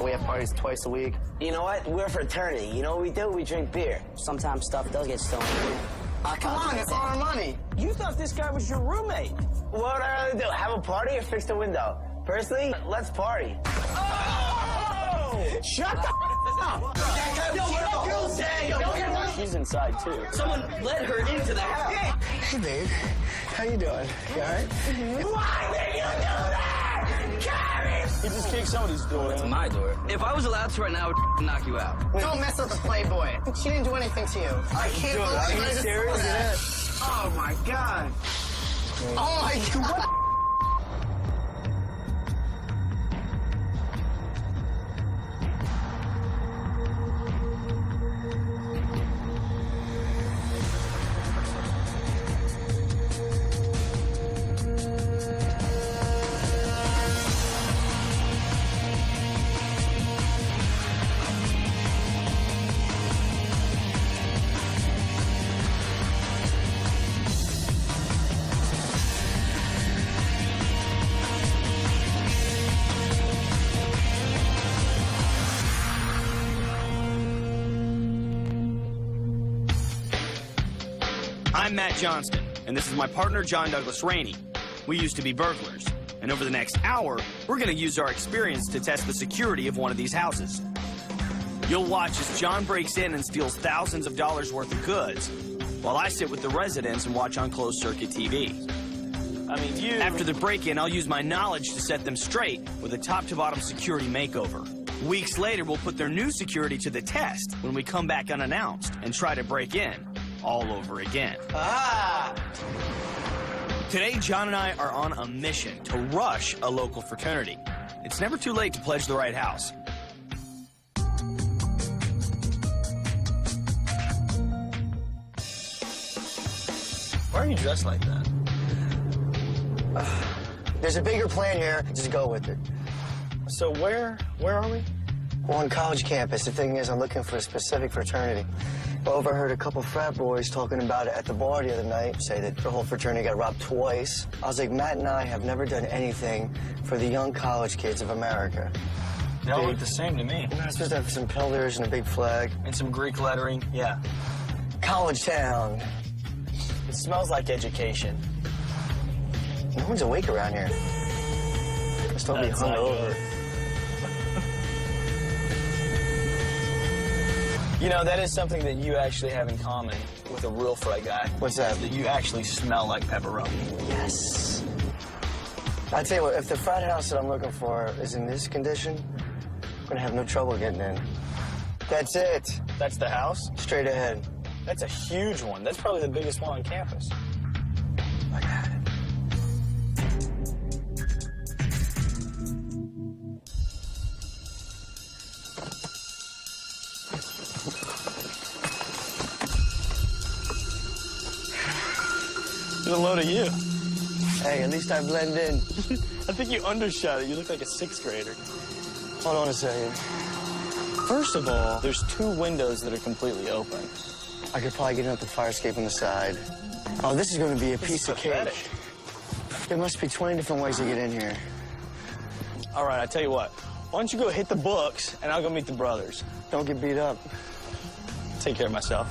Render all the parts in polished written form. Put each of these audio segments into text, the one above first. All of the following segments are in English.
We have parties twice a week. You know what? We're a fraternity. You know what we do? We drink beer. Sometimes stuff does get stolen. Come on, it's all our money. You thought this guy was your roommate. What would I rather do? Have a party or fix the window? Personally, let's party. Oh! Shut the up! She's inside, too. Someone led her into the house. Hey, babe. How you doing? You all right? Why did you do that? Carrie! He just kicked somebody's door. It's my door. If I was allowed to right now, I would knock you out. Don't mess with the Playboy. She didn't do anything to you. I can't believe Are you it. serious? Oh, my God. Oh, my God. I'm Matt Johnston, and this is my partner, John Douglas Rainey. We used to be burglars, and over the next hour, we're going to use our experience to test the security of one of these houses. You'll watch as John breaks in and steals thousands of dollars worth of goods, while I sit with the residents and watch on closed-circuit TV. After the break-in, I'll use my knowledge to set them straight with a top-to-bottom security makeover. Weeks later, we'll put their new security to the test when we come back unannounced and try to break in all over again. Today, John and I are on a mission to rush a local fraternity. It's never too late to pledge the right house. Why are you dressed like that? There's a bigger plan here. Just go with it. So where are we? We're on college campus. The thing is, I'm looking for a specific fraternity. I overheard a couple frat boys talking about it at the bar the other night, say that the whole fraternity got robbed twice. I was like, Matt and I have never done anything for the young college kids of America. They all look the same to me. We're not supposed to have some pillars and a big flag. And some Greek lettering, yeah. College town. It smells like education. No one's awake around here. Let's don't be hungover. You know, that is something that you actually have in common with a real frat guy. What's that? That you actually smell like pepperoni. Yes. I tell you what, if the frat house that I'm looking for is in this condition, I'm gonna have no trouble getting in. That's it. That's the house? Straight ahead. That's a huge one. That's probably the biggest one on campus. Look at it. There's a load of you. Hey, at least I blend in. I think you undershot it. You look like a 6th grader. Hold on a second. First of all, there's 2 windows that are completely open. I could probably get in up the fire escape on the side. Oh, this is going to be a piece of pathetic. cake. There must be 20 different ways to get in here. All right, I tell you what. Why don't you go hit the books, and I'll go meet the brothers. Don't get beat up. Take care of myself.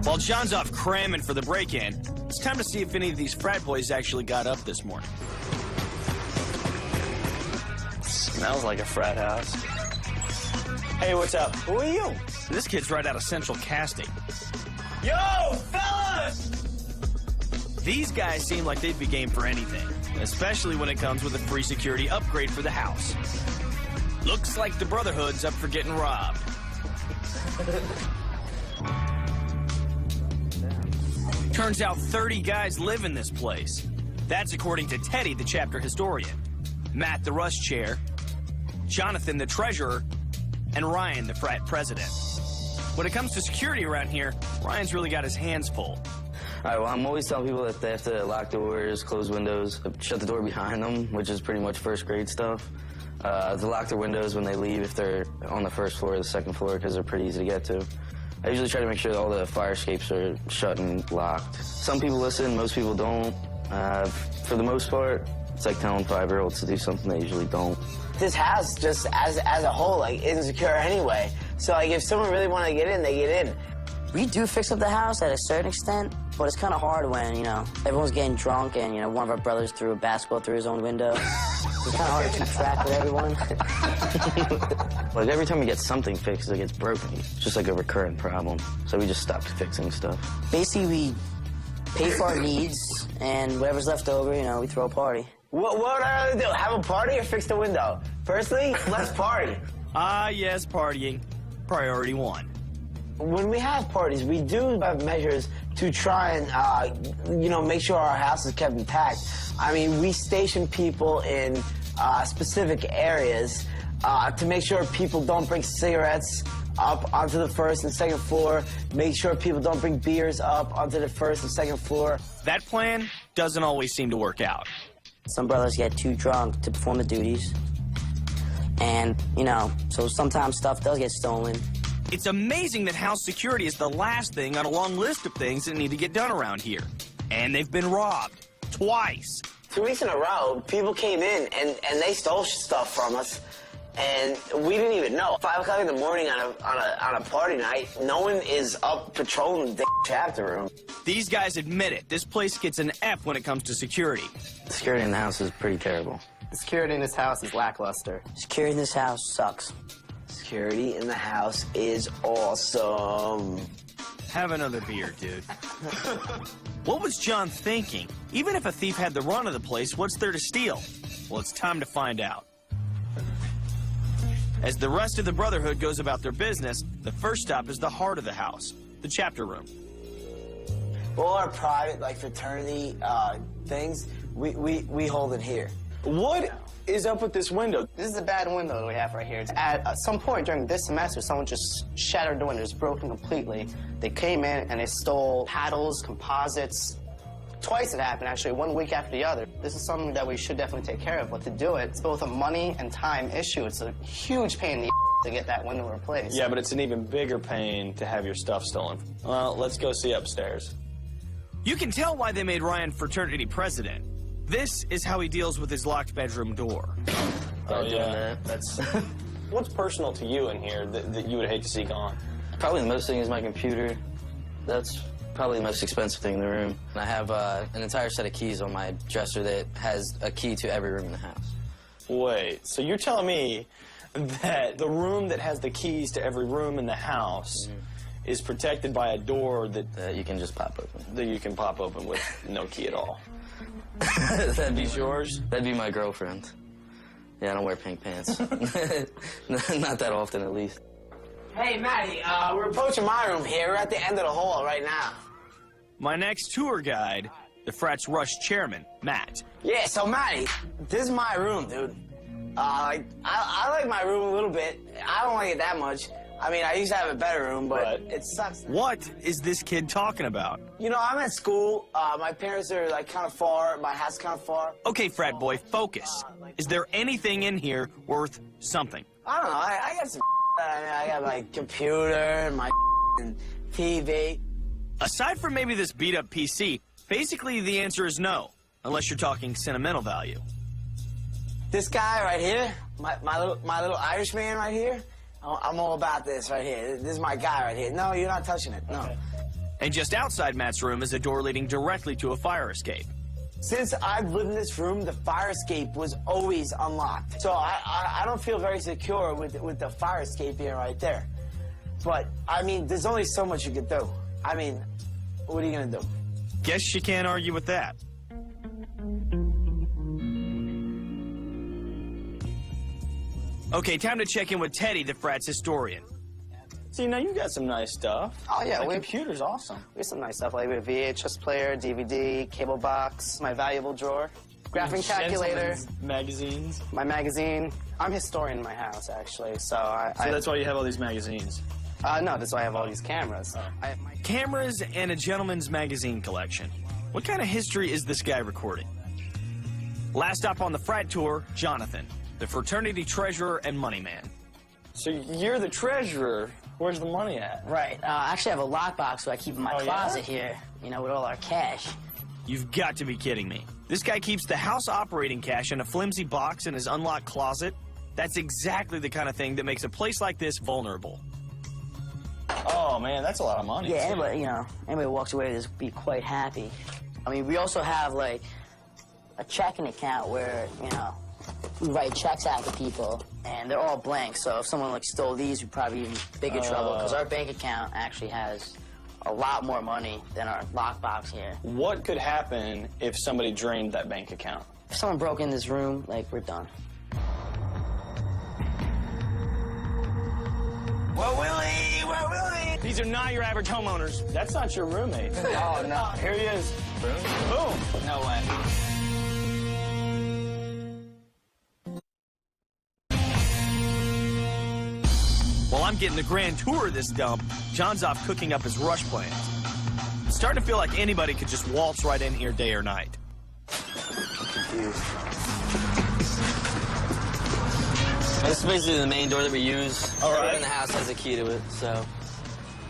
While John's off cramming for the break-in, it's time to see if any of these frat boys actually got up this morning. Smells like a frat house. Hey, what's up? Who are you? This kid's right out of Central Casting. Yo, fellas! These guys seem like they'd be game for anything, especially when it comes with a free security upgrade for the house. Looks like the Brotherhood's up for getting robbed. Turns out 30 guys live in this place. That's according to Teddy, the chapter historian, Matt, the Rush chair, Jonathan, the treasurer, and Ryan, the frat president. When it comes to security around here, Ryan's really got his hands full. All right, well, I'm always telling people that they have to lock doors, close windows, shut the door behind them, which is pretty much first grade stuff. To lock their windows when they leave if they're on the first floor or the second floor, because they're pretty easy to get to. I usually try to make sure that all the fire escapes are shut and locked. Some people listen, most people don't. For the most part, it's like telling 5-year-olds to do something they usually don't. This house, just as a whole, like, isn't secure anyway. So, like, if someone really want to get in, they get in. We do fix up the house at a certain extent, but it's kind of hard when, you know, everyone's getting drunk and, you know, one of our brothers threw a basketball through his own window. It's kind of hard to keep track with everyone. Like, every time we get something fixed, it gets broken. It's just like a recurrent problem. So we just stopped fixing stuff. Basically, we pay for our needs, and whatever's left over, you know, we throw a party. What would I rather do? Have a party or fix the window? Personally, let's party. Ah, yes, partying. Priority 1. When we have parties, we do have measures to try and, you know, make sure our house is kept intact. I mean, we station people in specific areas to make sure people don't bring cigarettes up onto the first and second floor, make sure people don't bring beers up onto the first and second floor. That plan doesn't always seem to work out. Some brothers get too drunk to perform the duties. And, you know, so sometimes stuff does get stolen. It's amazing that house security is the last thing on a long list of things that need to get done around here. And they've been robbed. Twice. 2 weeks in a row, people came in and they stole stuff from us. And we didn't even know. 5 o'clock in the morning on a party night, no one is up patrolling the chapter room. These guys admit it. This place gets an F when it comes to security. The security in the house is pretty terrible. The security in this house is lackluster. Security in this house sucks. Security in the house is awesome. Have another beer, dude. What was John thinking? Even if a thief had the run of the place, what's there to steal? Well, it's time to find out. As the rest of the Brotherhood goes about their business, the first stop is the heart of the house, the chapter room. All our private, like, fraternity things, we hold it here. What is up with this window? This is a bad window that we have right here. At some point during this semester, someone just shattered the window. It's broken completely. They came in and they stole paddles, composites. Twice it happened, actually, 1 week after the other. This is something that we should definitely take care of, but to do it, it's both a money and time issue. It's a huge pain in the to get that window replaced. Yeah, but it's an even bigger pain to have your stuff stolen. Well, let's go see upstairs. You can tell why they made Ryan fraternity president. This is how he deals with his locked bedroom door. Oh, yeah. That's... What's personal to you in here that you would hate to see gone? Probably the most thing is my computer. That's probably the most expensive thing in the room. And I have an entire set of keys on my dresser that has a key to every room in the house. Wait, so you're telling me that the room that has the keys to every room in the house is protected by a door That you can just pop open. that you can pop open with no key at all? That'd be yours? That'd be my girlfriend. Yeah, I don't wear pink pants. Not that often, at least. Hey, Maddie, we're approaching my room here. We're at the end of the hall right now. My next tour guide, the frat's rush chairman, Matt. Yeah, so Maddie, this is my room, dude. I like my room a little bit. I don't like it that much. I mean, I used to have a better room, but it sucks. What is this kid talking about? You know, I'm at school. My parents are, like, kind of far. My house is kind of far. Okay, frat boy, focus. Is there anything in here worth something? I don't know. I got some I got my computer and my TV. Aside from maybe this beat-up PC, basically the answer is no, unless you're talking sentimental value. This guy right here, my little Irish man right here, I'm all about this right here. This is my guy right here. No, you're not touching it. No. And just outside Matt's room is a door leading directly to a fire escape. Since I've lived in this room, the fire escape was always unlocked. So I don't feel very secure with the fire escape here right there. But, I mean, there's only so much you could do. I mean, what are you going to do? Guess you can't argue with that. Okay, time to check in with Teddy, the frat's historian. See, now you got some nice stuff. Oh, yeah. The computer's awesome. We have some nice stuff, like we have a VHS player, DVD, cable box, my valuable drawer, graphing calculator, Gentlemen's magazines. my magazine. I'm historian in my house, actually, so So that's why you have all these magazines. no, that's why I have all these cameras. Cameras and a gentleman's magazine collection. What kind of history is this guy recording? Last stop on the frat tour, Jonathan, the fraternity treasurer and money man. So you're the treasurer. Where's the money at? Right. I actually have a lockbox so I keep in my Oh, yeah? closet here, you know, with all our cash. You've got to be kidding me. This guy keeps the house operating cash in a flimsy box in his unlocked closet. That's exactly the kind of thing that makes a place like this vulnerable. Oh, man, that's a lot of money. Yeah, anybody, anybody who walks away with this would be quite happy. I mean, we also have, like, a checking account where, we write checks out to people, and they're all blank. So if someone, like, stole these, we'd probably be in bigger trouble, because our bank account actually has a lot more money than our lockbox here. What could happen if somebody drained that bank account? If someone broke in this room, like, we're done. Where Willie? Where Willie? These are not your average homeowners. That's not your roommate. Oh, no. Here he is. Boom. No way. While I'm getting the grand tour of this dump, John's off cooking up his rush plans. It's starting to feel like anybody could just waltz right in here day or night. This is basically the main door that we use. All right. Everyone in the house has a key to it, so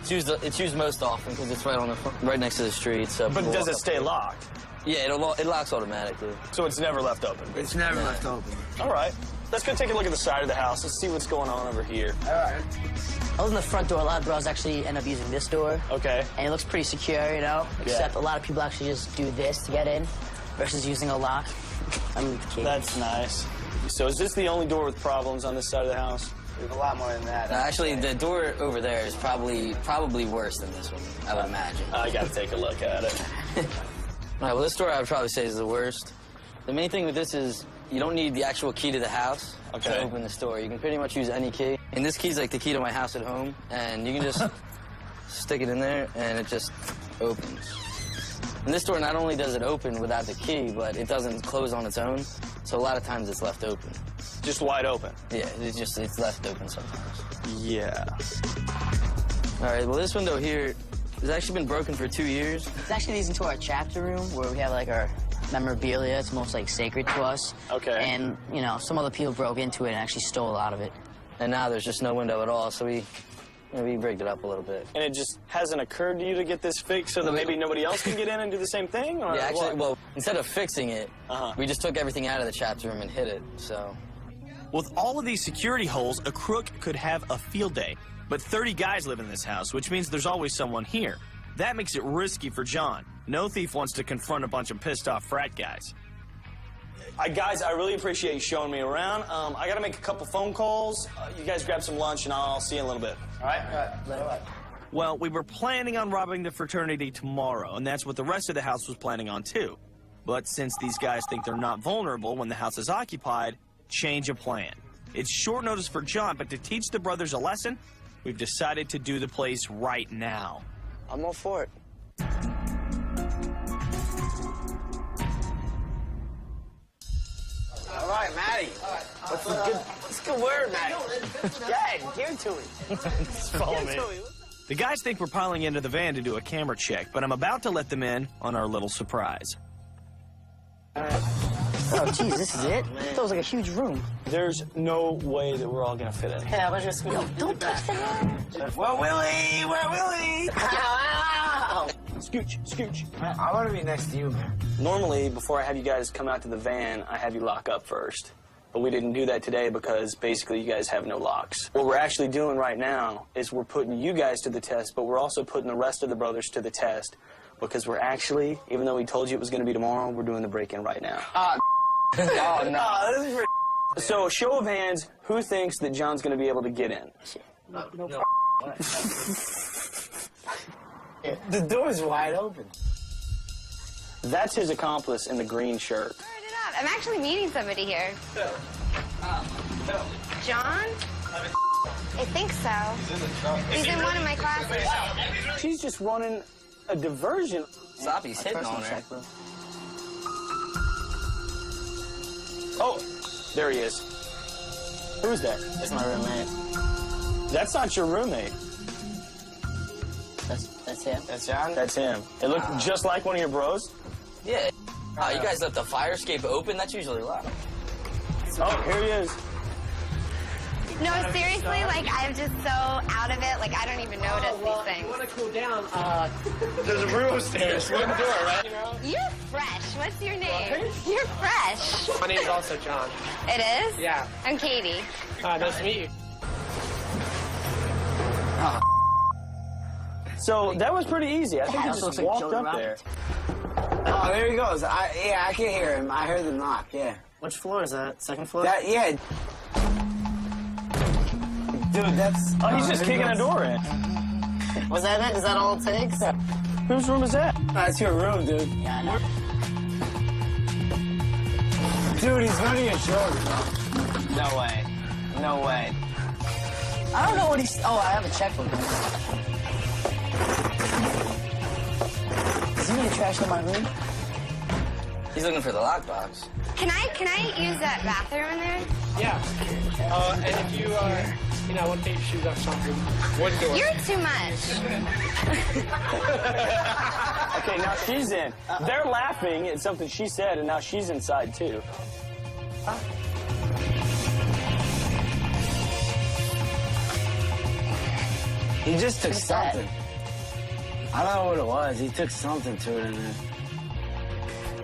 it's used most often because it's right on right next to the street. So. But does it stay locked? Yeah, it locks automatically. So it's never left open? It's never left open. All right. Let's go take a look at the side of the house. Let's see what's going on over here. All right. Other than the front door, a lot of bros actually end up using this door. Okay. And it looks pretty secure, except a lot of people actually just do this to get in versus using a lock. I'm the key. That's nice. So is this the only door with problems on this side of the house? There's a lot more than that. Actually, the door over there is probably worse than this one, I would imagine. I got to take a look at it. All right, well, this door I would probably say is the worst. The main thing with this is you don't need the actual key to the house to open this door. You can pretty much use any key. And this key is like the key to my house at home, and you can just stick it in there, and it just opens. And this door, not only does it open without the key, but it doesn't close on its own, so a lot of times it's left open. Just wide open? Yeah, it's left open sometimes. Yeah. All right, well, this window here has actually been broken for 2 years. It actually leads into our chapter room where we have, like, our memorabilia. It's most, like, sacred to us. Okay. And, some other people broke into it and actually stole a lot of it. And now there's just no window at all, so we rigged it up a little bit. And it just hasn't occurred to you to get this fixed so that maybe nobody else can get in and do the same thing? Or Yeah, actually, what? well, instead of fixing it, we just took everything out of the chapter room and hid it, so. With all of these security holes, a crook could have a field day. But 30 guys live in this house, which means there's always someone here. That makes it risky for John. No thief wants to confront a bunch of pissed-off frat guys. Guys, I really appreciate you showing me around. I got to make a couple phone calls. You guys grab some lunch, and I'll see you in a little bit. All right? All right. Well, we were planning on robbing the fraternity tomorrow, and that's what the rest of the house was planning on, too. But since these guys think they're not vulnerable when the house is occupied, change of plan. It's short notice for John, but to teach the brothers a lesson, we've decided to do the place right now. I'm all for it. All right, Maddie. What's a good word, Maddie? Yeah, give it to me. Follow me. The guys think we're piling into the van to do a camera check, but I'm about to let them in on our little surprise. Oh, geez, this is it? That was like a huge room. There's no way that we're all going to fit in. Yeah, let's just go. Don't touch the hand. Where Willie? Where Willie? Scooch, scooch. I want to be next to you, man. Normally, before I have you guys come out to the van, I have you lock up first. But we didn't do that today because basically you guys have no locks. What we're actually doing right now is we're putting you guys to the test, but we're also putting the rest of the brothers to the test because we're actually, even though we told you it was going to be tomorrow, we're doing the break-in right now. Oh, no, this is pretty... So, show of hands, who thinks that John's going to be able to get in? No. The door's wide open. That's his accomplice in the green shirt. I'm actually meeting somebody here. John? I think so. He's in one of my classes. She's just running a diversion. Stop, he's hitting on her. Oh, there he is. Who's that? That's my roommate. That's not your roommate. That's him. That's John? That's him. It looked just like one of your bros. Yeah. Oh, you guys left the fire escape open? That's usually locked. Oh, here he is. No, seriously, like, I'm just so out of it. Like, I don't even notice these things. want to cool down, there's a room upstairs. One door, right? You're fresh. What's your name? You're fresh. My name's also John. It is? Yeah. I'm Katie. Nice to meet you. So that was pretty easy. I think he house just looks like walked Joe up Roberts. there. Oh, there he goes. Yeah, I can hear him. I heard the knock. Yeah. Which floor is that? Second floor? Yeah. Dude, that's. Oh, he's just there he kicking a goes. door in. Was that it? Is that all it takes? Whose room is that? That's your room, dude. Yeah, I know. Dude, he's running a joke. No way. No way. I don't know what he's. Oh, I have a checkbook. Is he gonna trash in my room? He's looking for the lockbox. Can I use that bathroom in there? Yeah. And if you, want to take your shoes off something, one door. You're too much. Okay, now she's in. They're laughing at something she said, and now she's inside too. He just took What's that? something. I don't know what it was. He took something to it in there.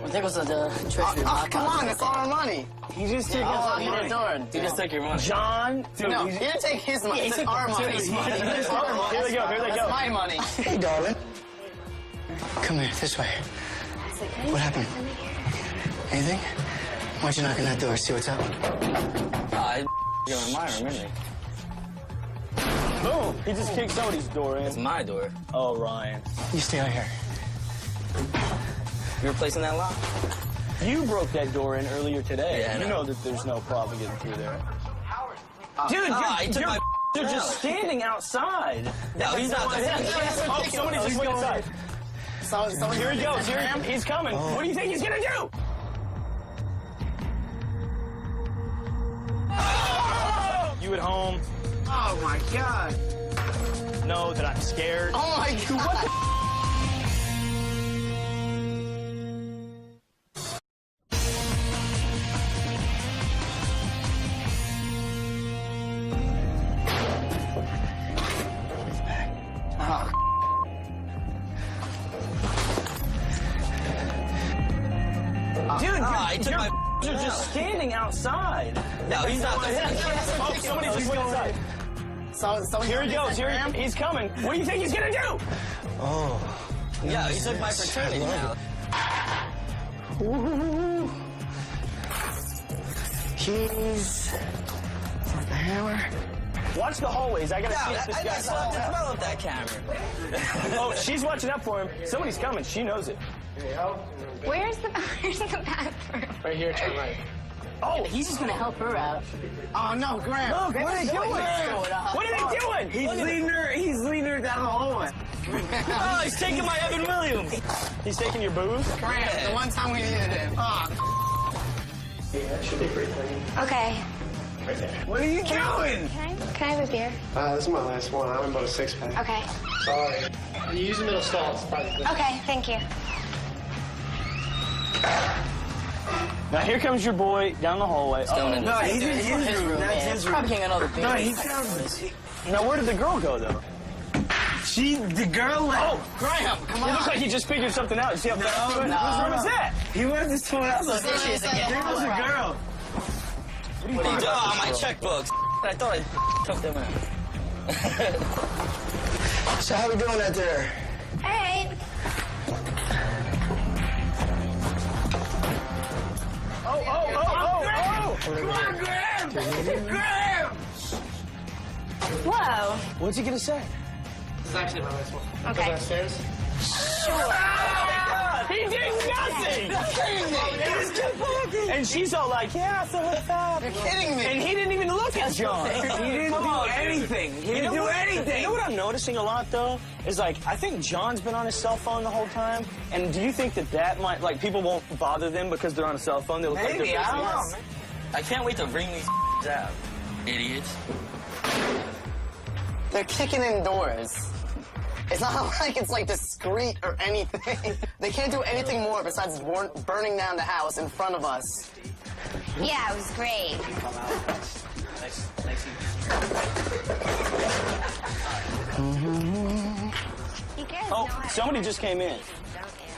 I think it was the treasury box. Come on, it's all our money. He just took Oh, his he money. didn't do it. He just took your money. John, dude, No, he didn't take his money. It's our money. Here they go, here they That's go. my money. Hey, darling. Come here, this way. What happened? Anything? Why'd you knock on that door? See what's up? You're in my room, isn't he? Boom! He just kicked somebody's door It's in. my door. Oh, Ryan. You stay out here. You replacing that lock? You broke that door in earlier today. Yeah, I You know. know that there's no problem getting through there. Dude, he took my they're just trailer. standing outside. No, he's not there. Oh, somebody just went inside. Here he goes. He's coming. What do you think he's gonna do? You at home Oh my God. know that I'm scared. Oh my God. Dude, he took my you're just standing outside. No, he's not there. Oh, somebody just went inside. Here he goes. He's coming. What do you think he's gonna do? Oh. Yeah, he took my fraternity now. Ooh. Keys. The hammer. Watch the hallways. I gotta see if this I guy's still have to develop that camera. Oh, she's watching up for him. Somebody's coming. She knows it. Where's the bathroom? Right here, turn right. Oh, He's just gonna help her out. Oh no, Graham. look, what are they doing? What are they doing? He's leading her down the hallway. Oh, he's taking my Evan Williams. He's taking your booze? Graham, the one time we needed him. Oh, Okay. What are you doing? Can I have a beer? This is my last one. I'm about a 6-pack. Okay. Sorry. You use the middle stall. It's probably good. Okay, thank you. Now here comes your boy down the hallway. Going into No, he's in his room. That's Man, his probably room. getting another beer. No, he's down. Now where did the girl go though? The girl left. Oh, Graham, come on. It looks like he just figured something out. You see how fast he went? Whose room is that? He went to someone else's. Suspicious again. There was a girl. What are you doing? Oh, my checkbooks. I thought I took them out. So how we doing out there? All right. Oh! Come on, Graham! Graham! Whoa. What's he gonna say? This is actually my last one. Okay. Go downstairs. He did nothing! And she's all like, yeah, so what's up? you're kidding me. And he didn't even look at John. He didn't do anything. He didn't do anything. You know what I'm noticing a lot, though? Is like, I think John's been on his cell phone the whole time. And do you think that might, like, people won't bother them because they're on a cell phone? They look like Maybe, they're I don't busy? know. I can't wait to bring these out. Idiots. They're kicking in doors. It's not like it's like discreet or anything. They can't do anything more besides burning down the house in front of us. Yeah, it was great. You good? Oh, somebody just came in.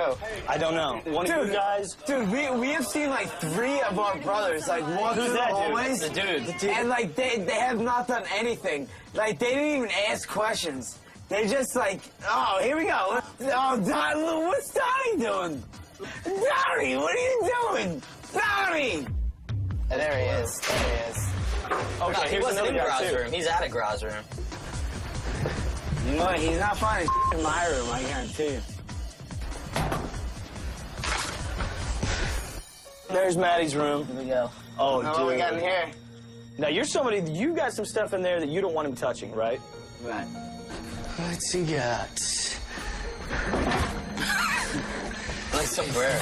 Oh, I don't know. One of you guys. Dude, we have seen like 3 of our brothers like walk through the hallways. The dude. And like they have not done anything. Like they didn't even ask questions. They just like, oh, here we go. Oh, Don, what's Donnie doing? Donnie, what are you doing? Donnie! there he is. There he is. Okay, He here's wasn't another in guy Graz too. room. He's out of Graz room. You know what? He's not finding in my room, I guarantee you. There's Maddie's room. Here we go. Oh, Oh, we dude. got in here. Now you're somebody. You got some stuff in there that you don't want him touching, right? Right. What's he got? Like sombrero.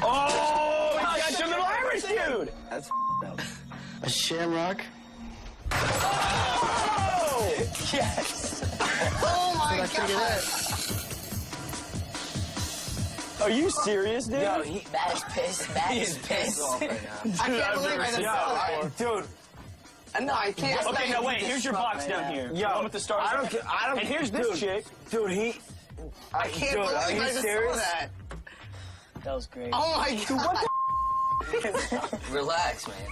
Oh, he got your little Irish dude. That's up. A shamrock? Oh! Yes. Oh my God. Are you serious, dude? Yo, Matt is pissed. Matt is pissed. I can't believe I just saw that. dude. No, I can't. Okay, now wait. Here's your box down here. Yo, The one with the stars. I don't. And here's this dude, chick. Dude, I can't Dude, believe are you I just serious? saw that. That was great. Oh my God. Relax, man.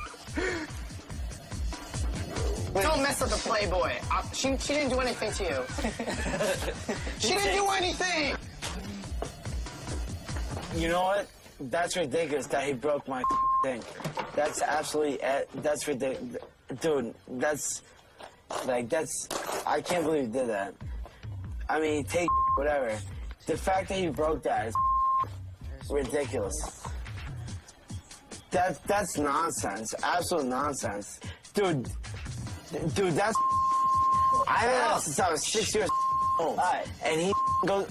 Don't mess with the Playboy. She didn't do anything to you. She didn't do anything. You know what? That's ridiculous that he broke my thing. That's absolutely, that's ridiculous. Dude, that's, I can't believe he did that. I mean, take whatever. The fact that he broke that is ridiculous. That's nonsense. Absolute nonsense. Dude, that's, I don't know since I was 6 years old. And he goes,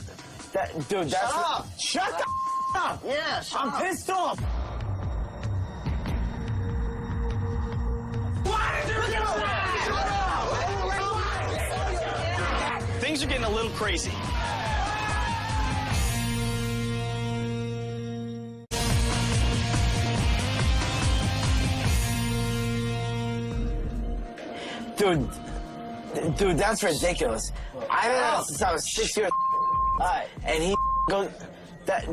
dude, that's. Shut up. Shut the up! Yeah, shut I'm up. pissed off! Things are getting a little crazy. Dude, that's ridiculous. I haven't had it since I was 6 years old. And he goes,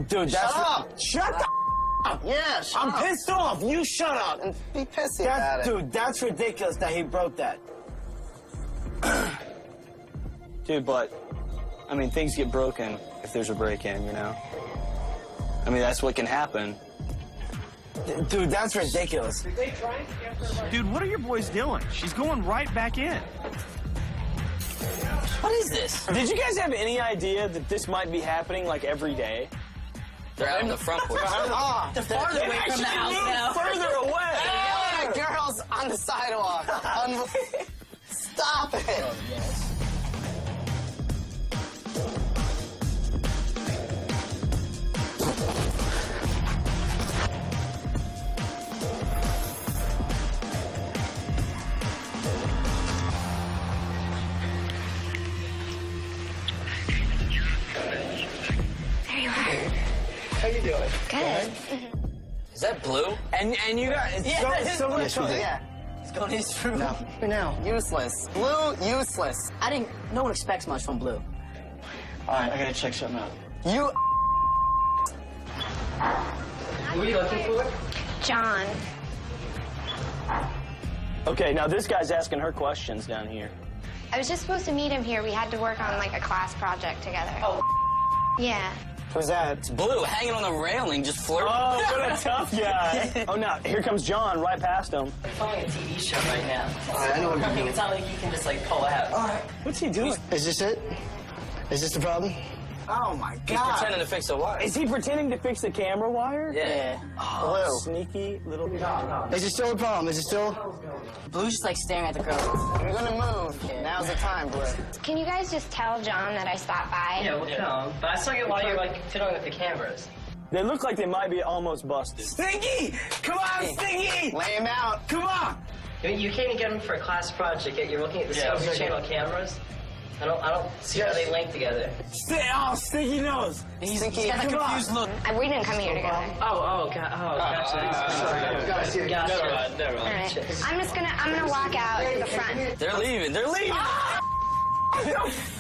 dude, that's. Shut up. Shut the up! Yeah, shut I'm up. pissed off! You shut up! And be pissy about it. Dude, that's ridiculous that he broke that. Dude, but I mean, things get broken if there's a break-in, you know. I mean, that's what can happen. Dude, that's ridiculous. Dude, what are your boys doing? She's going right back in. What is this? Did you guys have any idea that this might be happening like every day? They're out in the front porch. They're farther away from the house now. Further away. Yeah, girls on the sidewalk. Stop it. There you are. How you doing? Good. Is that blue? And you got so much. Yes, we did. Yeah. He's going to his room. No. Useless. Blue, useless. I didn't. No one expects much from Blue. All right, I gotta check something out. You. Who are you looking for? John. Okay, now this guy's asking her questions down here. I was just supposed to meet him here. We had to work on like a class project together. Oh. Yeah. Who's that? Blue, hanging on the railing, just flirting. Oh, what a tough guy. Oh, now, here comes John right past him. We're filming a TV show right now. I know what you're doing. It's not like you can just like pull out. What's he doing? Is this it? Is this the problem? Oh my He's God. pretending to fix a wire. Is he pretending to fix the camera wire? Yeah. Blue. Sneaky little Is it still a problem? Is it still? Blue's just like staring at the girl. You're gonna move. Now's the time, Blue. Can you guys just tell John that I stopped by? Yeah, we'll tell him. But I still get why you're like fiddling with the cameras. They look like they might be almost busted. Stinky! Come on, Stinky! Lay him out. Come on! I mean, you came to get him for a class project, yet you're looking at the Discovery Channel cameras. I don't see how they link together. Stinky nose! He's Stinky, got a come on. confused look. We didn't come here together. Gotcha. Never All mind. right. I'm gonna walk out to the front. They're leaving. They're leaving.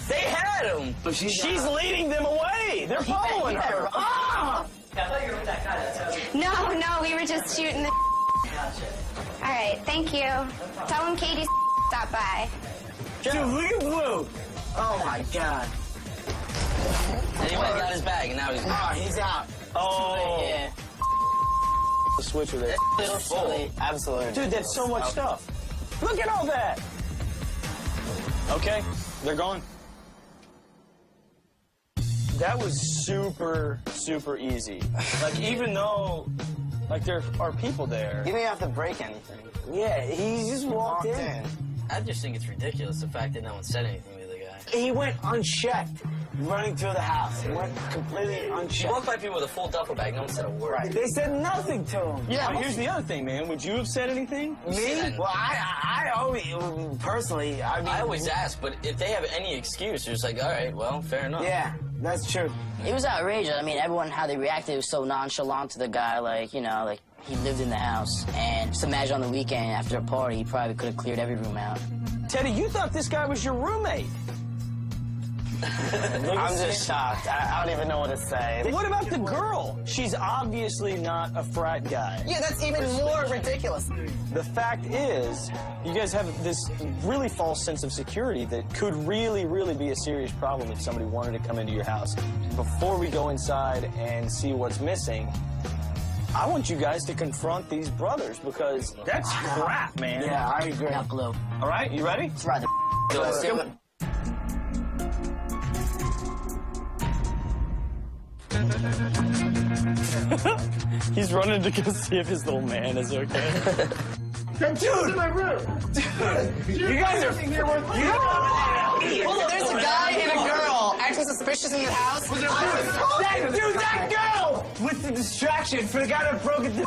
They had him. She's leading them away. They're following her. Ah! I thought you were with that guy. That's how No, we were just shooting the. gotcha. All right, thank you. Tell him Katie stopped by. Dude, look at Blue. Oh my God. And he went and got his bag, and now he's Oh, he's out. Oh. Yeah. The switcher there. Absolutely. Dude, that's so much stuff. Look at all that. Okay, they're gone. That was super, super easy. Like, even though, like, there are people there. You didn't have to break anything. Yeah, he just walked in. I just think it's ridiculous, the fact that no one said anything to the guy. He went unchecked, running through the house. He went completely He unchecked. walked by people with a full duffel bag, no one said a word. They said nothing to him. Yeah, but here's the other thing, man. Would you have said anything? Me? Well, I always, personally, I mean... I always ask, but if they have any excuse, you're just like, all right, well, fair enough. Yeah, that's true. It was outrageous. I mean, everyone, how they reacted was so nonchalant to the guy, like, you know, like, he lived in the house. And just imagine on the weekend after a party, he probably could have cleared every room out. Teddy, you thought this guy was your roommate. I'm just shocked. I don't even know what to say. What about the girl? She's obviously not a frat guy. Yeah, that's even more ridiculous. The fact is, you guys have this really false sense of security that could really, really be a serious problem if somebody wanted to come into your house. Before we go inside and see what's missing, I want you guys to confront these brothers because that's crap, man. Yeah, I agree. Now, Blue. All right, you ready? It's rather. Let's do it. He's running to go see if his little man is okay. Dude! In my room! Dude! You guys are... There's a guy and a girl acting suspicious in the house. That girl! With the distraction for the guy that broke it. The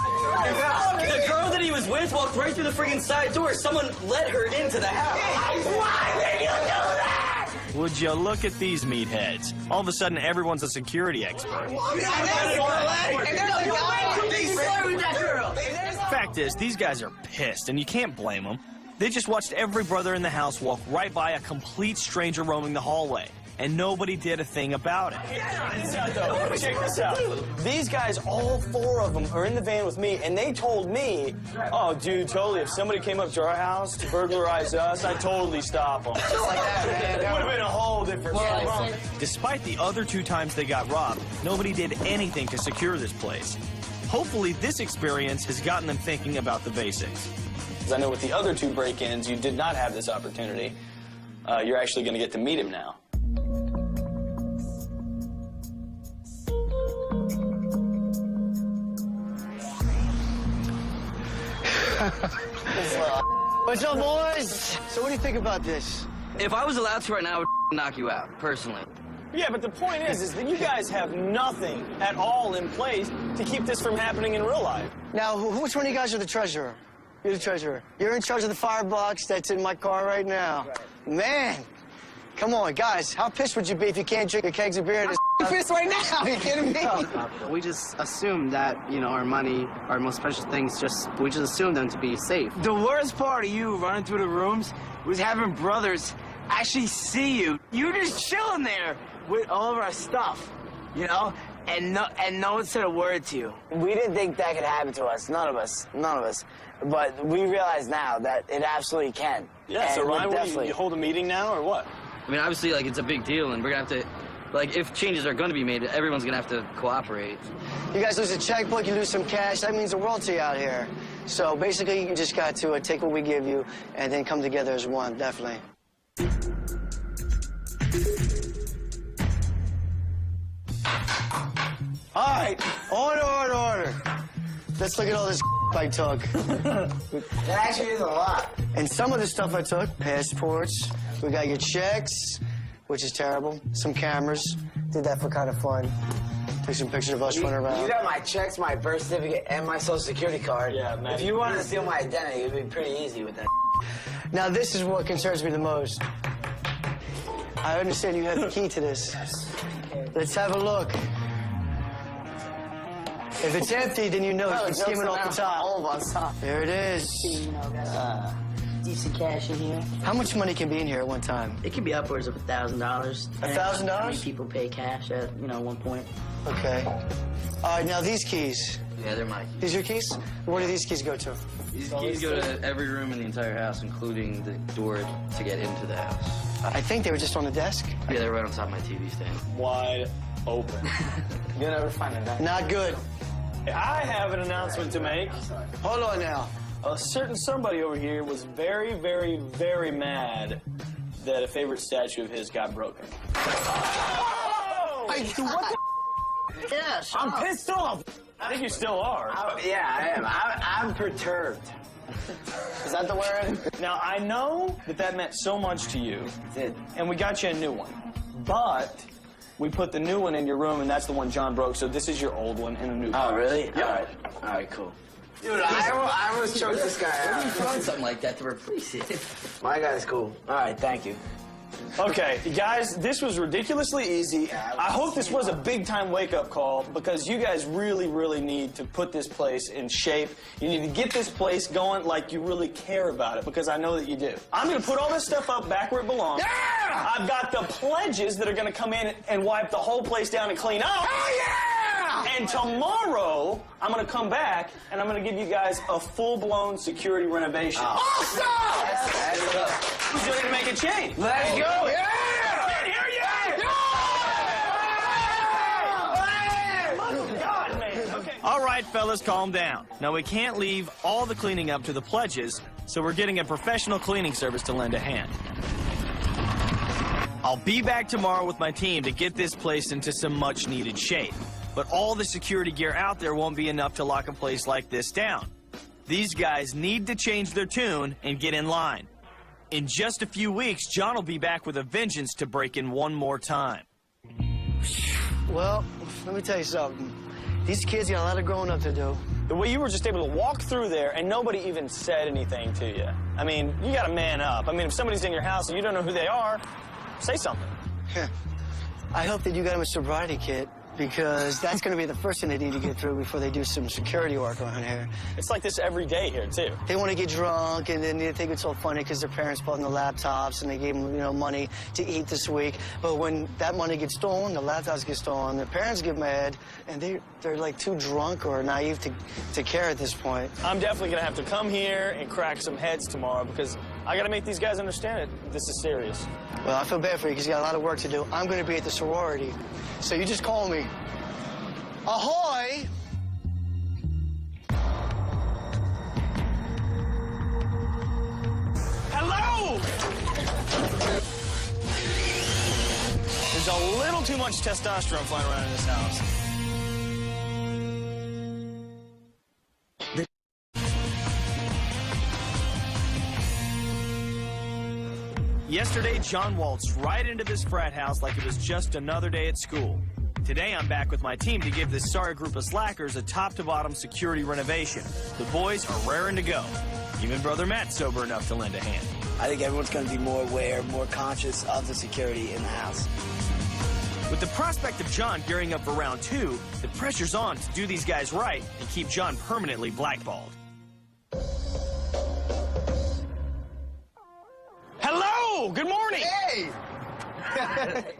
girl that he was with walked right through the freaking side door. Someone let her into the house. Why did you do that? Would you look at these meatheads? All of a sudden, everyone's a security expert. Fact is, these guys are pissed, and you can't blame them. They just watched every brother in the house walk right by a complete stranger roaming the hallway, and nobody did a thing about it. Check this out. These guys, all four of them, are in the van with me, and they told me, oh, dude, totally, if somebody came up to our house to burglarize us, I'd totally stop them. Just like that, man. It would have been a whole different story. Despite the other 2 times they got robbed, nobody did anything to secure this place. Hopefully, this experience has gotten them thinking about the basics. Because I know with the other 2 break-ins, you did not have this opportunity. You're actually going to get to meet him now. What's up, boys? So what do you think about this? If I was allowed to right now, I would knock you out, personally. Yeah, but the point is that you guys have nothing at all in place to keep this from happening in real life. Now, which one of you guys are the treasurer? You're the treasurer. You're in charge of the firebox that's in my car right now. Man, come on, guys. How pissed would you be if you can't drink a kegs of beer? I'm pissed right now. Are you kidding me? We just assumed that, you know, our money, our most precious things, we just assumed them to be safe. The worst part of you running through the rooms was having brothers actually see you. You were just chilling there with all of our stuff, you know? And no one said a word to you. We didn't think that could happen to us. None of us. But we realize now that it absolutely can. Yeah, and so Ryan, definitely... you hold a meeting now, or what? I mean, obviously, like, it's a big deal, and we're going to have to, like, if changes are going to be made, everyone's going to have to cooperate. You guys lose a checkbook, you lose some cash. That means the world to you out here. So basically, you just got to take what we give you and then come together as one, definitely. All right, order. Let's look at all this I took. That actually is a lot. And some of the stuff I took, passports, we got your checks, which is terrible, some cameras. Did that for kind of fun. Took some pictures of us running around. You got my checks, my birth certificate, and my social security card. Yeah, man. If you wanted to steal my identity, it would be pretty easy with that. Now, this is what concerns me the most. I understand you have the key to this. Let's have a look. If it's empty, then you know it's been skimming off the top. All of us, huh? There it is. decent cash in here. How much money can be in here at one time? It can be upwards of $1,000. $1,000? How many people pay cash at, one point? Okay. All right, now these keys. Yeah, they're my keys. These your keys? Where do these keys go to? These keys go to every room in the entire house, including the door to get into the house. I think they were just on the desk. Yeah, they're right on top of my TV stand. Wide open. You'll never find a dime. Not good. I have an announcement to make. Hold on now. A certain somebody over here was very, very, very mad that a favorite statue of his got broken. Oh! What the? Yes. I'm pissed off. I think you still are. Yeah, I am. I'm perturbed. Is that the word? Now, I know that meant so much to you, It did. and we got you a new one. But we put the new one in your room, and that's the one John broke, so this is your old one in a new Oh, really? Yeah. All right, cool. Dude, I almost choked this guy out. Find something like that to replace it. My guy's cool. All right, thank you. Okay, guys, this was ridiculously easy. I hope this was a big-time wake-up call because you guys really, really need to put this place in shape. You need to get this place going like you really care about it because I know that you do. I'm going to put all this stuff up back where it belongs. Yeah! I've got the pledges that are going to come in and wipe the whole place down and clean up. Oh, yeah! And tomorrow, I'm going to come back and I'm going to give you guys a full-blown security renovation. Awesome! Who's ready to make a change? Let's go! Yeah! Can't hear you! God, man. Okay. All right, fellas, calm down. Now, we can't leave all the cleaning up to the pledges, so we're getting a professional cleaning service to lend a hand. I'll be back tomorrow with my team to get this place into some much-needed shape. But all the security gear out there won't be enough to lock a place like this down. These guys need to change their tune and get in line. In just a few weeks, John will be back with a vengeance to break in one more time. Well, let me tell you something. These kids got a lot of growing up to do. The way you were just able to walk through there and nobody even said anything to you. I mean, you gotta man up. I mean, if somebody's in your house and you don't know who they are, say something. I hope that you got them a sobriety kit, because that's going to be the first thing they need to get through before they do some security work around here. It's like this every day here, too. They want to get drunk, and then they think it's all funny because their parents bought them the laptops, and they gave them, money to eat this week. But when that money gets stolen, the laptops get stolen, the parents get mad, and they're like too drunk or naive to care at this point. I'm definitely going to have to come here and crack some heads tomorrow because I got to make these guys understand it. This is serious. Well, I feel bad for you because you got a lot of work to do. I'm going to be at the sorority, so you just call me. Ahoy! Hello! There's a little too much testosterone flying around in this house. Yesterday, John waltzed right into this frat house like it was just another day at school. Today, I'm back with my team to give this sorry group of slackers a top-to-bottom security renovation. The boys are raring to go. Even Brother Matt's sober enough to lend a hand. I think everyone's going to be more aware, more conscious of the security in the house. With the prospect of John gearing up for round 2, the pressure's on to do these guys right and keep John permanently blackballed. Hello! Good morning! Hey!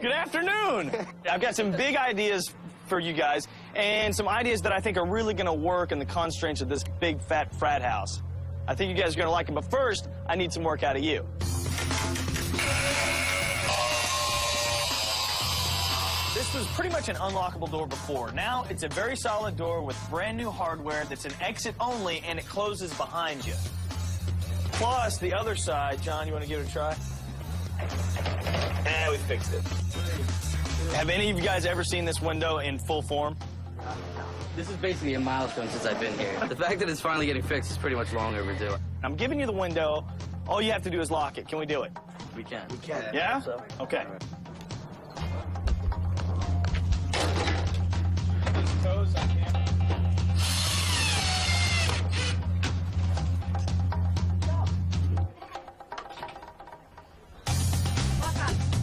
Good afternoon! I've got some big ideas for you guys, and some ideas that I think are really going to work in the constraints of this big, fat frat house. I think you guys are going to like it, but first, I need some work out of you. This was pretty much an unlockable door before. Now, it's a very solid door with brand new hardware that's an exit only, and it closes behind you. Plus, the other side, John, you want to give it a try? We fixed it. Have any of you guys ever seen this window in full form? This is basically a milestone since I've been here. The fact that it's finally getting fixed is pretty much long overdue. I'm giving you the window. All you have to do is lock it. Can we do it? We can. We can. Yeah? So. Okay.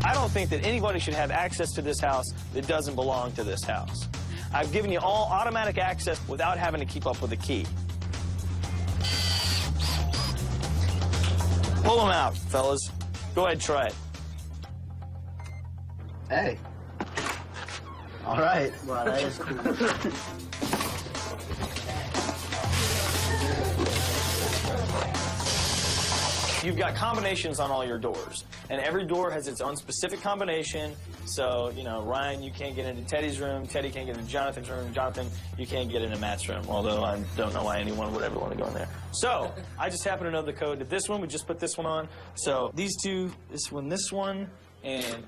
I don't think that anybody should have access to this house that doesn't belong to this house. I've given you all automatic access without having to keep up with the key. Pull them out, fellas. Go ahead, try it. Hey. All right. Wow, that is cool. You've got combinations on all your doors, and every door has its own specific combination. So, you know, Ryan, you can't get into Teddy's room. Teddy can't get into Jonathan's room. Jonathan, you can't get into Matt's room, although I don't know why anyone would ever want to go in there. So, I just happen to know the code to this one. We just put this one on. So, these two, this one, and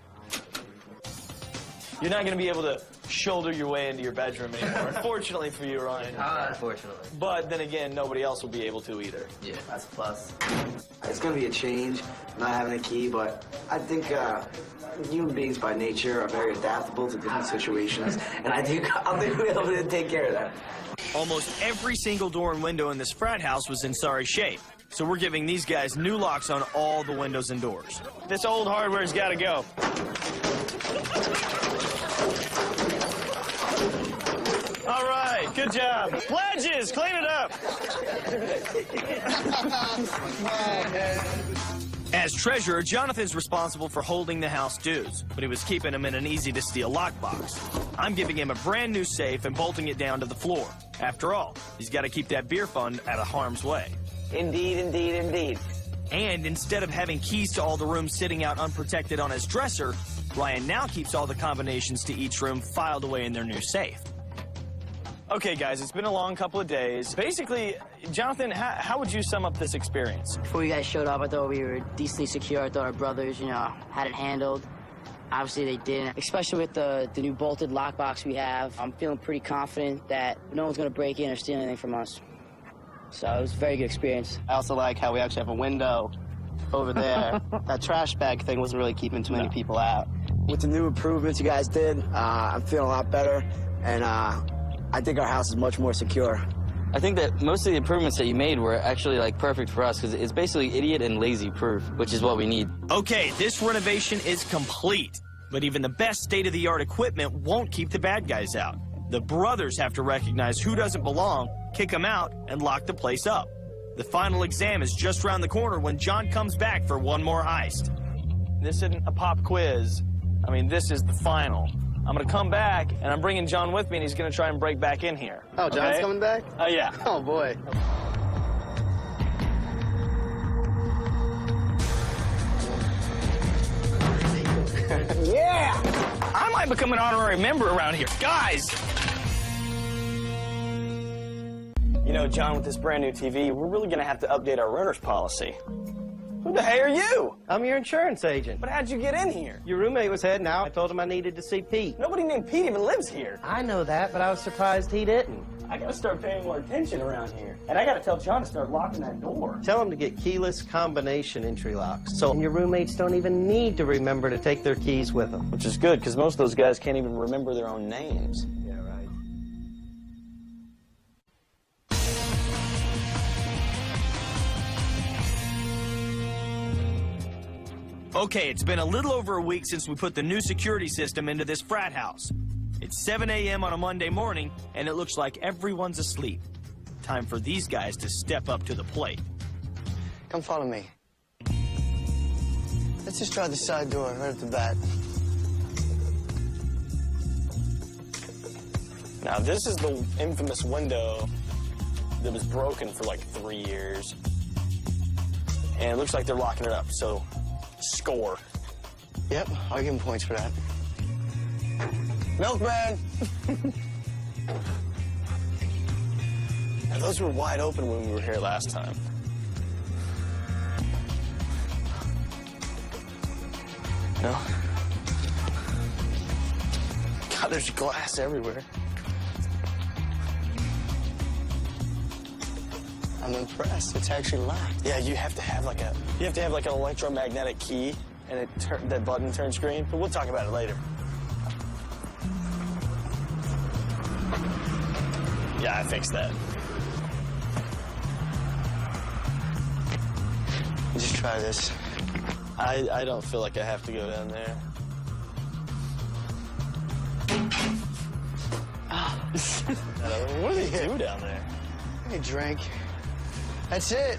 you're not going to be able to shoulder your way into your bedroom anymore. Unfortunately for you, Ryan. Unfortunately. But then again, nobody else will be able to either. Yeah. That's a plus. It's going to be a change, not having a key, but I think human beings by nature are very adaptable to different situations, and I think we'll be able to take care of that. Almost every single door and window in this frat house was in sorry shape. So we're giving these guys new locks on all the windows and doors. This old hardware's got to go. All right, good job. Pledges, clean it up. As treasurer, Jonathan's responsible for holding the house dues, but he was keeping them in an easy-to-steal lockbox. I'm giving him a brand new safe and bolting it down to the floor. After all, he's got to keep that beer fund out of harm's way. Indeed, indeed, indeed. And instead of having keys to all the rooms sitting out unprotected on his dresser, Ryan now keeps all the combinations to each room filed away in their new safe. Okay, guys, it's been a long couple of days. Basically, Jonathan, how would you sum up this experience? Before you guys showed up, I thought we were decently secure. I thought our brothers, you know, had it handled. Obviously, they didn't, especially with the new bolted lockbox we have. I'm feeling pretty confident that no one's going to break in or steal anything from us. So it was a very good experience. I also like how we actually have a window over there. That trash bag thing wasn't really keeping too many people out. With the new improvements you guys did, I'm feeling a lot better, and I think our house is much more secure. I think that most of the improvements that you made were actually like perfect for us because it's basically idiot and lazy proof, which is what we need. Okay, this renovation is complete, but even the best state-of-the-art equipment won't keep the bad guys out. The brothers have to recognize who doesn't belong, kick them out, and lock the place up. The final exam is just around the corner when John comes back for one more heist. This isn't a pop quiz. I mean, this is the final. I'm going to come back, and I'm bringing John with me, and he's going to try and break back in here. Oh, John's okay? coming back? Oh, yeah. Oh, boy. Yeah! I might become an honorary member around here. Guys! You know, John, with this brand new TV, we're really going to have to update our renter's policy. Who the hell are you? I'm your insurance agent. But how'd you get in here? Your roommate was heading out. I told him I needed to see Pete. Nobody named Pete even lives here. I know that, but I was surprised he didn't. I gotta start paying more attention around here. And I gotta tell John to start locking that door. Tell him to get keyless combination entry locks, so your roommates don't even need to remember to take their keys with them. Which is good, because most of those guys can't even remember their own names. Yeah, right. Okay, it's been a little over a week since we put the new security system into this frat house. It's 7 a.m. on a Monday morning, and it looks like everyone's asleep. Time for these guys to step up to the plate. Come follow me. Let's just try the side door right at the bat. Now, this is the infamous window that was broken for like 3 years. And it looks like they're locking it up, so score. Yep, I'll give him points for that. Milkman! Now, those were wide open when we were here last time. No? God, there's glass everywhere. I'm impressed. It's actually locked. Yeah, you have to have like an electromagnetic key, and that button turns green. But we'll talk about it later. Yeah, I fixed that. Just try this. I don't feel like I have to go down there. What do they do down there? Hey, drink. That's it.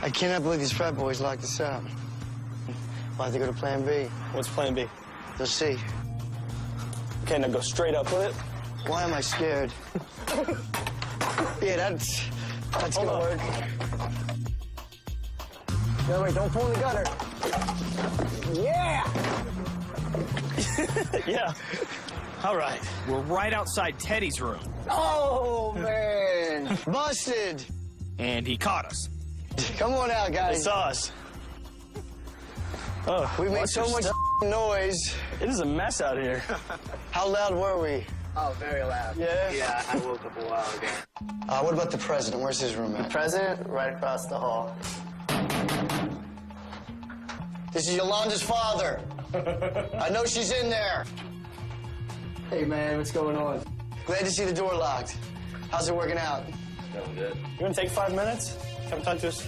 I cannot believe these frat boys locked us out. We'll have to go to plan B. What's plan B? You'll see. Okay, now go straight up with it. Why am I scared? Yeah, that's gonna work. No, wait, don't pull in the gutter. Yeah! Yeah. All right. We're right outside Teddy's room, Oh, man. Busted. and he caught us. Come on out, guys. It's us. Oh, We made watch so your much step. noise. It is a mess out here. How loud were we? Oh, very loud. Yeah? Yeah, I woke up a while ago. What about the president? Where's his room at? President, right across the hall. This is Yolanda's father. I know she's in there. Hey, man, what's going on? Glad to see the door locked. How's it working out? You want to take 5 minutes? Come talk to us.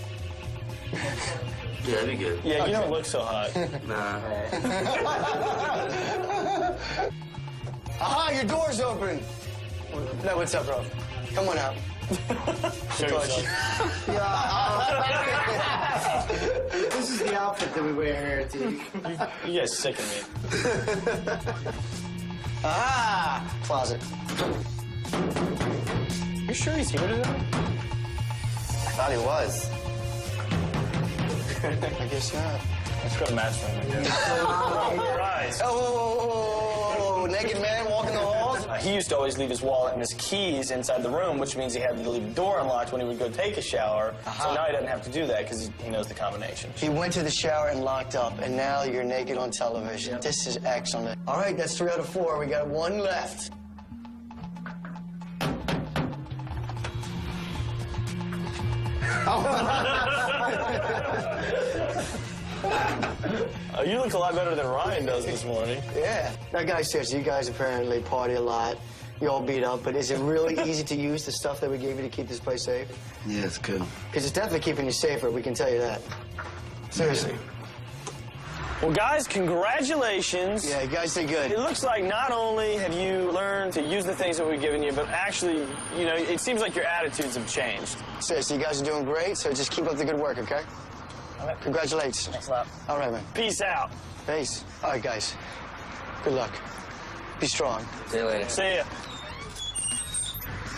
Yeah, that'd be good. Yeah, you don't look so hot. Nah. Aha, your door's open. No, what's up, bro? Come on out. Show yourself. This is the outfit that we wear here at the... You guys sicken me. Ah, closet. You sure he's here today? I thought he was. I guess not. Let's go to Matt's room again. Surprise. Oh, naked man walking the halls? He used to always leave his wallet and his keys inside the room, which means he had to leave the door unlocked when he would go take a shower. So now he doesn't have to do that because he knows the combination. He went to the shower and locked up, and now you're naked on television. Yep. This is excellent. All right, that's 3 out of 4. We got 1 left. You look a lot better than Ryan does this morning. Yeah. That guy says you guys apparently party a lot. You all beat up, but is it really easy to use the stuff that we gave you to keep this place safe? Yeah, it's good. Because it's definitely keeping you safer, we can tell you that. Seriously. Well, guys, congratulations. Yeah, you guys did good. It looks like not only have you learned to use the things that we've given you, but actually, you know, it seems like your attitudes have changed. Seriously, you guys are doing great, so just keep up the good work, okay? All right. Congratulations. Thanks a lot. All right, man. Peace out. Peace. All right, guys. Good luck. Be strong. See you later. See ya.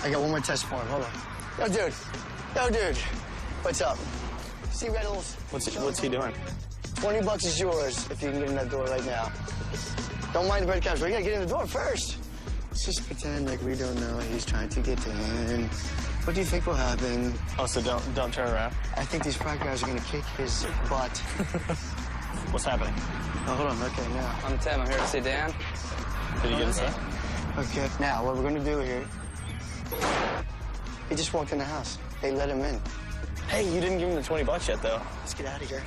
I got 1 more test for him. Hold on. Yo, dude. Yo, dude. What's up? See Reynolds? What's he doing? $20 is yours if you can get in that door right now. Don't mind the breadcrumbs, but you gotta get in the door first. Let's just pretend like we don't know he's trying to get in. What do you think will happen? Oh, so don't turn around. I think these frat guys are gonna kick his butt. What's happening? Oh, hold on. Okay, now. I'm Tim. I'm here to see Dan. Did he get inside? Okay. Now, what we're gonna do here. He just walked in the house. They let him in. Hey, you didn't give him the $20 yet, though. Let's get out of here.